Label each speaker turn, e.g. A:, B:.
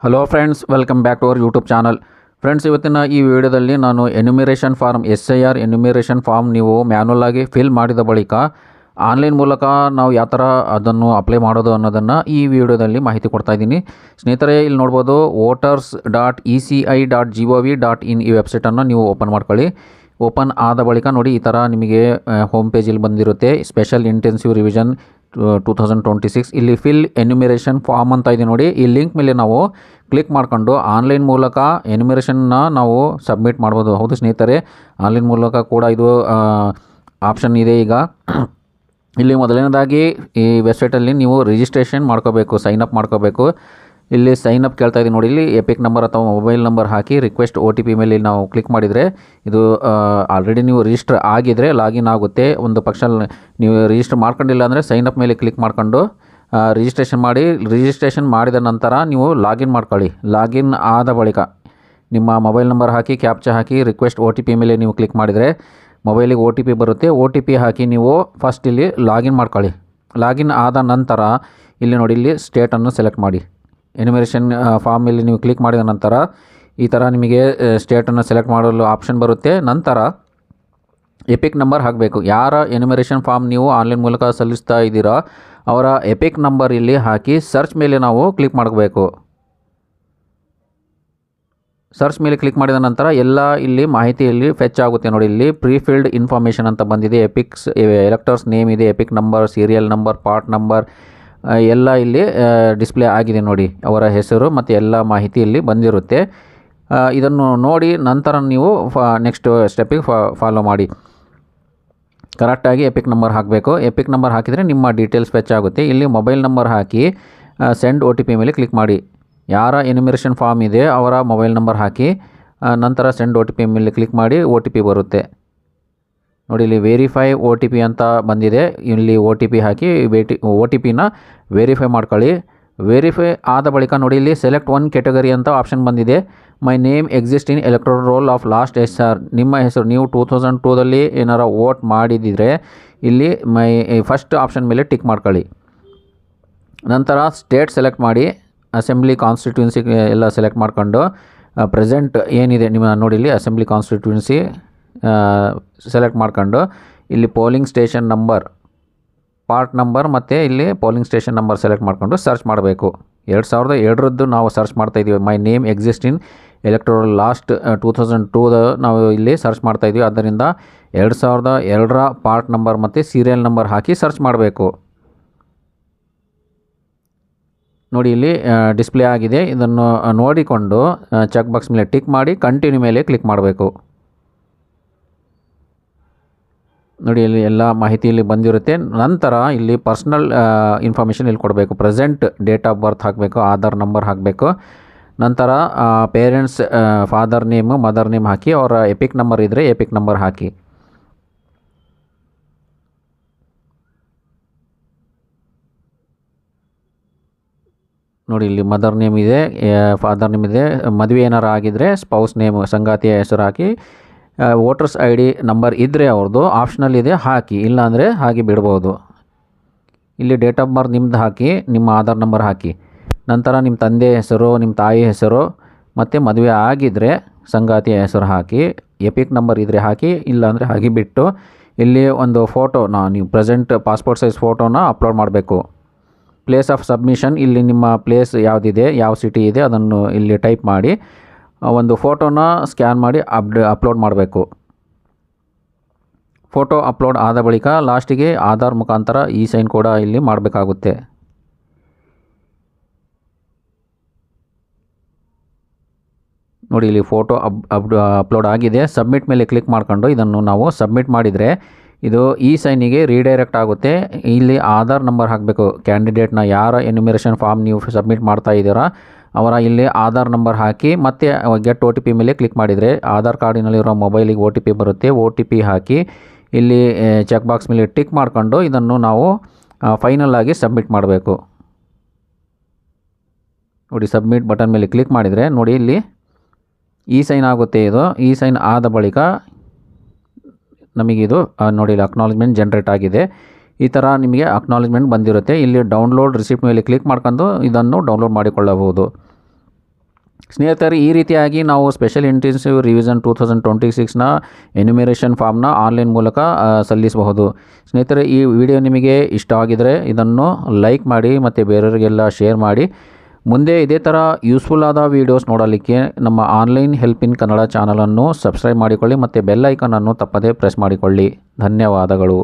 A: Hello friends, welcome back to our YouTube channel. Friends, ಇವತ್ತಿನ ಈ ವಿಡಿಯೋದಲ್ಲಿ ನಾನು enumeration form SIR enumeration form ನೀವು ಮ್ಯಾನ್ಯಲ್ ಆಗಿ ಫಿಲ್ ಮಾಡಿದ ಬಳಿಕ ಆನ್ಲೈನ್ ಮೂಲಕ ನಾವು ಯಾವ ಥರ ಅದನ್ನು ಅಪ್ಲೈ ಮಾಡೋದು ಅನ್ನೋದನ್ನು ಈ ವಿಡಿಯೋದಲ್ಲಿ ಮಾಹಿತಿ ಕೊಡ್ತಾ ಇದ್ದೀನಿ. ಸ್ನೇಹಿತರೆ, ಇಲ್ಲಿ ನೋಡ್ಬೋದು voters.eci.gov.in ಈ ವೆಬ್ಸೈಟನ್ನು ನೀವು ಓಪನ್ ಮಾಡ್ಕೊಳ್ಳಿ. ಓಪನ್ ಆದ ಬಳಿಕ ನೋಡಿ, ಈ ಥರ ನಿಮಗೆ ಹೋಮ್ ಪೇಜಲ್ಲಿ ಬಂದಿರುತ್ತೆ. ಸ್ಪೆಷಲ್ ಇಂಟೆನ್ಸಿವ್ ರಿವಿಷನ್ 2026 ಇಲ್ಲಿ ಫಿಲ್ ಎನ್ಯುಮಿರೇಷನ್ ಫಾರ್ಮ್ ಅಂತ ಇದೆ ನೋಡಿ. ಈ ಲಿಂಕ್ ಮೇಲೆ ನಾವು ಕ್ಲಿಕ್ ಮಾಡ್ಕೊಂಡು ಆನ್ಲೈನ್ ಮೂಲಕ ಎನ್ಯುಮಿರೇಷನ್ನ ನಾವು ಸಬ್ಮಿಟ್ ಮಾಡ್ಬೋದು. ಹೌದು ಸ್ನೇಹಿತರೆ, ಆನ್ಲೈನ್ ಮೂಲಕ ಕೂಡ ಇದು ಆಪ್ಷನ್ ಇದೆ. ಈಗ ಇಲ್ಲಿ ಮೊದಲನೇದಾಗಿ ಈ ವೆಬ್ಸೈಟಲ್ಲಿ ನೀವು ರಿಜಿಸ್ಟ್ರೇಷನ್ ಮಾಡ್ಕೋಬೇಕು, ಸೈನಪ್ ಮಾಡ್ಕೋಬೇಕು. ಇಲ್ಲಿ ಸೈನಪ್ ಕೇಳ್ತಾ ಇದೆ ನೋಡಿ. ಇಲ್ಲಿ ಎಪಿಕ್ ನಂಬರ್ ಅಥವಾ ಮೊಬೈಲ್ ನಂಬರ್ ಹಾಕಿ ರಿಕ್ವೆಸ್ಟ್ OTP ಮೇಲೆ ನಾವು ಕ್ಲಿಕ್ ಮಾಡಿದರೆ ಇದು ಆಲ್ರೆಡಿ ನೀವು ರಿಜಿಸ್ಟರ್ ಆಗಿದ್ದರೆ ಲಾಗಿನ್ ಆಗುತ್ತೆ. ಒಂದು ಪಕ್ಷ ನೀವು ರಿಜಿಸ್ಟರ್ ಮಾಡ್ಕೊಂಡಿಲ್ಲ ಅಂದರೆ ಸೈನಪ್ ಮೇಲೆ ಕ್ಲಿಕ್ ಮಾಡ್ಕೊಂಡು ರಿಜಿಸ್ಟ್ರೇಷನ್ ಮಾಡಿ. ರಿಜಿಸ್ಟ್ರೇಷನ್ ಮಾಡಿದ ನಂತರ ನೀವು ಲಾಗಿನ್ ಮಾಡ್ಕೊಳ್ಳಿ. ಲಾಗಿನ್ ಆದ ಬಳಿಕ ನಿಮ್ಮ ಮೊಬೈಲ್ ನಂಬರ್ ಹಾಕಿ ಕ್ಯಾಪ್ಚಾ ಹಾಕಿ ರಿಕ್ವೆಸ್ಟ್ OTP ಮೇಲೆ ನೀವು ಕ್ಲಿಕ್ ಮಾಡಿದರೆ ಮೊಬೈಲಿಗೆ OTP ಬರುತ್ತೆ. OTP ಹಾಕಿ ನೀವು ಫಸ್ಟ್ ಇಲ್ಲಿ ಲಾಗಿನ್ ಮಾಡ್ಕೊಳ್ಳಿ. ಲಾಗಿನ್ ಆದ ನಂತರ ಇಲ್ಲಿ ನೋಡಿ, ಇಲ್ಲಿ ಸ್ಟೇಟನ್ನು ಸೆಲೆಕ್ಟ್ ಮಾಡಿ. ಎನ್ಯುಮಿರೇಷನ್ ಫಾರ್ಮ್ ಇಲ್ಲಿ ನೀವು ಕ್ಲಿಕ್ ಮಾಡಿದ ನಂತರ ಈ ಥರ ನಿಮಗೆ ಸ್ಟೇಟನ್ನು ಸೆಲೆಕ್ಟ್ ಮಾಡಲು ಆಪ್ಷನ್ ಬರುತ್ತೆ. ನಂತರ ಎಪಿಕ್ ನಂಬರ್ ಹಾಕಬೇಕು. ಯಾರ ಎನ್ಯುಮಿರೇಷನ್ ಫಾರ್ಮ್ ನೀವು ಆನ್ಲೈನ್ ಮೂಲಕ ಸಲ್ಲಿಸ್ತಾ ಇದ್ದೀರಾ ಅವರ ಎಪಿಕ್ ನಂಬರ್ ಇಲ್ಲಿ ಹಾಕಿ ಸರ್ಚ್ ಮೇಲೆ ನಾವು ಕ್ಲಿಕ್ ಮಾಡಬೇಕು. ಸರ್ಚ್ ಮೇಲೆ ಕ್ಲಿಕ್ ಮಾಡಿದ ನಂತರ ಎಲ್ಲ ಇಲ್ಲಿ ಮಾಹಿತಿಯಲ್ಲಿ ಫೆಚ್ ಆಗುತ್ತೆ ನೋಡಿ. ಇಲ್ಲಿ ಪ್ರೀಫಿಲ್ಡ್ ಇನ್ಫಾರ್ಮೇಷನ್ ಅಂತ ಬಂದಿದೆ. ಎಪಿಕ್ಸ್ ಎಲೆಕ್ಟರ್ಸ್ ನೇಮ್ ಇದೆ, EPIC number, serial number, part number ಎಲ್ಲ ಇಲ್ಲಿ ಡಿಸ್ಪ್ಲೇ ಆಗಿದೆ ನೋಡಿ. ಅವರ ಹೆಸರು ಮತ್ತು ಎಲ್ಲ ಮಾಹಿತಿ ಇಲ್ಲಿ ಬಂದಿರುತ್ತೆ. ಇದನ್ನು ನೋಡಿ ನಂತರ ನೀವು ನೆಕ್ಸ್ಟ್ ಸ್ಟೆಪ್ಪಿಗೆ ಫಾಲೋ ಮಾಡಿ. ಕರೆಕ್ಟಾಗಿ ಎಪಿಕ್ ನಂಬರ್ ಹಾಕಬೇಕು. ಎಪಿಕ್ ನಂಬರ್ ಹಾಕಿದರೆ ನಿಮ್ಮ ಡೀಟೇಲ್ಸ್ ಫೆಚ್ ಆಗುತ್ತೆ. ಇಲ್ಲಿ ಮೊಬೈಲ್ ನಂಬರ್ ಹಾಕಿ ಸೆಂಡ್ OTP ಮೇಲೆ ಕ್ಲಿಕ್ ಮಾಡಿ. ಯಾರ ಎನ್ಯುಮಿರೇಷನ್ ಫಾರ್ಮ್ ಇದೆ ಅವರ ಮೊಬೈಲ್ ನಂಬರ್ ಹಾಕಿ ನಂತರ ಸೆಂಡ್ OTP ಮೇಲೆ ಕ್ಲಿಕ್ ಮಾಡಿ. OTP ಬರುತ್ತೆ ನೋಡಿ. ಇಲ್ಲಿ ವೆರಿಫೈ OTP ಅಂತ ಬಂದಿದೆ. ಇಲ್ಲಿ OTP ಹಾಕಿ OTPನ ವೆರಿಫೈ ಮಾಡ್ಕೊಳ್ಳಿ. ವೆರಿಫೈ ಆದ ಬಳಿಕ ನೋಡಿ, ಇಲ್ಲಿ ಸೆಲೆಕ್ಟ್ ಒನ್ ಕ್ಯಾಟಗರಿ ಅಂತ ಆಪ್ಷನ್ ಬಂದಿದೆ. My name exist in electoral role of last SR. ನಿಮ್ಮ ಹೆಸರು ನೀವು 2002ದಲ್ಲಿ ಏನಾರ ವೋಟ್ ಮಾಡಿದಿದ್ರೆ ಇಲ್ಲಿ ಫಸ್ಟ್ ಆಪ್ಷನ್ ಮೇಲೆ ಟಿಕ್ ಮಾಡ್ಕೊಳ್ಳಿ. ನಂತರ ಸ್ಟೇಟ್ ಸೆಲೆಕ್ಟ್ ಮಾಡಿ. ಅಸೆಂಬ್ಲಿ ಕಾನ್ಸ್ಟಿಟ್ಯೂನ್ಸಿ ಎಲ್ಲ ಸೆಲೆಕ್ಟ್ ಮಾಡ್ಕೊಂಡು ಪ್ರೆಸೆಂಟ್ ಏನಿದೆ ನಿಮ್ಮ ನೋಡಿ, ಇಲ್ಲಿ ಅಸೆಂಬ್ಲಿ ಕಾನ್ಸ್ಟಿಟ್ಯೂನ್ಸಿ ಸೆಲೆಕ್ಟ್ ಮಾಡ್ಕೊಂಡು ಇಲ್ಲಿ polling station number, part number ಮತ್ತು ಇಲ್ಲಿ ಪೋಲಿಂಗ್ ಸ್ಟೇಷನ್ ನಂಬರ್ ಸೆಲೆಕ್ಟ್ ಮಾಡಿಕೊಂಡು ಸರ್ಚ್ ಮಾಡಬೇಕು. 2002ರದ್ದು ನಾವು ಸರ್ಚ್ ಮಾಡ್ತಾಯಿದ್ದೀವಿ. My name exist in electoral last 2002 ನಾವು ಇಲ್ಲಿ ಸರ್ಚ್ ಮಾಡ್ತಾಯಿದ್ದೀವಿ. ಆದ್ದರಿಂದ 2002ರ ಪಾರ್ಟ್ ನಂಬರ್ ಮತ್ತು ಸೀರಿಯಲ್ ನಂಬರ್ ಹಾಕಿ ಸರ್ಚ್ ಮಾಡಬೇಕು ನೋಡಿ. ಇಲ್ಲಿ ಡಿಸ್ಪ್ಲೇ ಆಗಿದೆ. ಇದನ್ನು ನೋಡಿಕೊಂಡು ಚೆಕ್ ಬಾಕ್ಸ್ ಮೇಲೆ ಟಿಕ್ ಮಾಡಿ ಕಂಟಿನ್ಯೂ ಮೇಲೆ ಕ್ಲಿಕ್ ಮಾಡಬೇಕು ನೋಡಿ. ಇಲ್ಲಿ ಎಲ್ಲ ಮಾಹಿತಿಯಲ್ಲಿ ಬಂದಿರುತ್ತೆ. ನಂತರ ಇಲ್ಲಿ ಪರ್ಸ್ನಲ್ ಇನ್ಫಾರ್ಮೇಷನ್ ಇಲ್ಲಿ ಕೊಡಬೇಕು. ಪ್ರೆಸೆಂಟ್ ಡೇಟ್ ಆಫ್ ಬರ್ತ್ ಹಾಕಬೇಕು, ಆಧಾರ್ ನಂಬರ್ ಹಾಕಬೇಕು. ನಂತರ parents father name mother name ಹಾಕಿ, ಅವರ ಎಪಿಕ್ ನಂಬರ್ ಇದ್ದರೆ ಎಪಿಕ್ ನಂಬರ್ ಹಾಕಿ. ನೋಡಿ, ಇಲ್ಲಿ ಮದರ್ ನೇಮ್ ಇದೆ, ಫಾದರ್ ನೇಮ್ ಇದೆ. ಮದುವೆ ಏನಾರು ಆಗಿದ್ದರೆ ಸ್ಪೌಸ್ ನೇಮು ಸಂಗಾತಿಯ ಹೆಸರು ಹಾಕಿ. ವೋಟರ್ಸ್ ID ನಂಬರ್ ಇದ್ದರೆ ಅವ್ರದ್ದು ಆಪ್ಷನಲ್ ಇದೆ, ಹಾಕಿ. ಇಲ್ಲಾಂದರೆ ಹಾಗೆ ಬಿಡ್ಬೋದು. ಇಲ್ಲಿ ಡೇಟ್ ಆಫ್ ಬರ್ತ್ ನಿಮ್ಮದು ಹಾಕಿ, ನಿಮ್ಮ ಆಧಾರ್ ನಂಬರ್ ಹಾಕಿ. ನಂತರ ನಿಮ್ಮ ತಂದೆ ಹೆಸರು, ನಿಮ್ಮ ತಾಯಿ ಹೆಸರು ಮತ್ತು ಮದುವೆ ಆಗಿದ್ದರೆ ಸಂಗಾತಿಯ ಹೆಸರು ಹಾಕಿ. ಎಪಿಕ್ ನಂಬರ್ ಇದ್ದರೆ ಹಾಕಿ, ಇಲ್ಲಾಂದರೆ ಹಾಗೆ ಬಿಟ್ಟು ಇಲ್ಲಿ ಒಂದು ಫೋಟೋನ ನೀವು ಪ್ರೆಸೆಂಟ್ ಪಾಸ್ಪೋರ್ಟ್ ಸೈಜ್ ಫೋಟೋನ ಅಪ್ಲೋಡ್ ಮಾಡಬೇಕು. ಪ್ಲೇಸ್ ಆಫ್ ಸಬ್ಮಿಷನ್ ಇಲ್ಲಿ ನಿಮ್ಮ ಪ್ಲೇಸ್ ಯಾವುದಿದೆ, ಯಾವ ಸಿಟಿ ಇದೆ ಅದನ್ನು ಇಲ್ಲಿ ಟೈಪ್ ಮಾಡಿ ಒಂದು ಫೋಟೋನ ಸ್ಕ್ಯಾನ್ ಮಾಡಿ ಅಪ್ಲೋಡ್ ಮಾಡಬೇಕು. ಫೋಟೋ ಅಪ್ಲೋಡ್ ಆದ ಬಳಿಕ ಲಾಸ್ಟಿಗೆ ಆಧಾರ್ ಮುಖಾಂತರ ಸೈನ್ ಕೂಡ ಇಲ್ಲಿ ಮಾಡಬೇಕಾಗುತ್ತೆ. ನೋಡಿ, ಇಲ್ಲಿ ಫೋಟೋ ಅಪ್ಲೋಡ್ ಆಗಿದೆ. ಸಬ್ಮಿಟ್ ಮೇಲೆ ಕ್ಲಿಕ್ ಮಾಡ್ಕೊಂಡು ಇದನ್ನು ನಾವು ಸಬ್ಮಿಟ್ ಮಾಡಿದರೆ ಇದು ಸೈನಿಗೆ ರೀಡೈರೆಕ್ಟ್ ಆಗುತ್ತೆ. ಇಲ್ಲಿ ಆಧಾರ್ ನಂಬರ್ ಹಾಕಬೇಕು. ಕ್ಯಾಂಡಿಡೇಟ್ನ ಯಾರ ಎನ್ಯುಮಿರೇಷನ್ ಫಾರ್ಮ್ ನೀವು ಸಬ್ಮಿಟ್ ಮಾಡ್ತಾ ಇದ್ದೀರಾ ಅವರ ಇಲ್ಲಿ ಆಧಾರ್ ನಂಬರ್ ಹಾಕಿ ಮತ್ತು ಗೆಟ್ OTP ಮೇಲೆ ಕ್ಲಿಕ್ ಮಾಡಿದರೆ ಆಧಾರ್ ಕಾರ್ಡಿನಲ್ಲಿರೋ ಮೊಬೈಲಿಗೆ OTP ಬರುತ್ತೆ. OTP ಹಾಕಿ ಇಲ್ಲಿ ಚೆಕ್ ಬಾಕ್ಸ್ ಮೇಲೆ ಟಿಕ್ ಮಾಡ್ಕೊಂಡು ಇದನ್ನು ನಾವು ಫೈನಲ್ ಆಗಿ ಸಬ್ಮಿಟ್ ಮಾಡಬೇಕು ನೋಡಿ. ಸಬ್ಮಿಟ್ ಬಟನ್ ಮೇಲೆ ಕ್ಲಿಕ್ ಮಾಡಿದರೆ ನೋಡಿ, ಇಲ್ಲಿ ಸೈನ್ ಆಗುತ್ತೆ. ಇದು ಸೈನ್ ಆದ ಬಳಿಕ ನಮಗಿದು ನೋಡಿ, ಇಲ್ಲಿ ಅಕ್ನಾಲೇಜ್ಮೆಂಟ್ ಜನ್ರೇಟ್ ಆಗಿದೆ. ಈ ಥರ ನಿಮಗೆ ಅಕ್ನಾಲೇಜ್ಮೆಂಟ್ ಬಂದಿರುತ್ತೆ. ಇಲ್ಲಿ ಡೌನ್ಲೋಡ್ ರಿಸಿಪ್ಟ್ ಮೇಲೆ ಕ್ಲಿಕ್ ಮಾಡ್ಕೊಂಡು ಇದನ್ನು ಡೌನ್ಲೋಡ್ ಮಾಡಿಕೊಳ್ಳಬಹುದು. ಸ್ನೇಹಿತರೆ, ಈ ರೀತಿಯಾಗಿ ನಾವು ಸ್ಪೆಷಲ್ ಇಂಟೆನ್ಸಿವ್ ರಿವಿಷನ್ 2026ನ ಎನ್ಯುಮರೇಷನ್ ಫಾರ್ಮ್ನ ಆನ್ಲೈನ್ ಮೂಲಕ ಸಲ್ಲಿಸಬಹುದು. ಸ್ನೇಹಿತರೆ, ಈ ವಿಡಿಯೋ ನಿಮಗೆ ಇಷ್ಟ ಆಗಿದರೆ ಇದನ್ನು ಲೈಕ್ ಮಾಡಿ ಮತ್ತು ಬೇರೆಯವರಿಗೆಲ್ಲ ಶೇರ್ ಮಾಡಿ. ಮುಂದೆ ಇದೇ ಥರ ಯೂಸ್ಫುಲ್ ಆದ ವೀಡಿಯೋಸ್ ನೋಡಲಿಕ್ಕೆ ನಮ್ಮ ಆನ್ಲೈನ್ ಹೆಲ್ಪ್ ಇನ್ ಕನ್ನಡ ಚಾನಲನ್ನು ಸಬ್ಸ್ಕ್ರೈಬ್ ಮಾಡಿಕೊಳ್ಳಿ ಮತ್ತು ಬೆಲ್ ಐಕಾನನ್ನು ತಪ್ಪದೇ ಪ್ರೆಸ್ ಮಾಡಿಕೊಳ್ಳಿ. ಧನ್ಯವಾದಗಳು.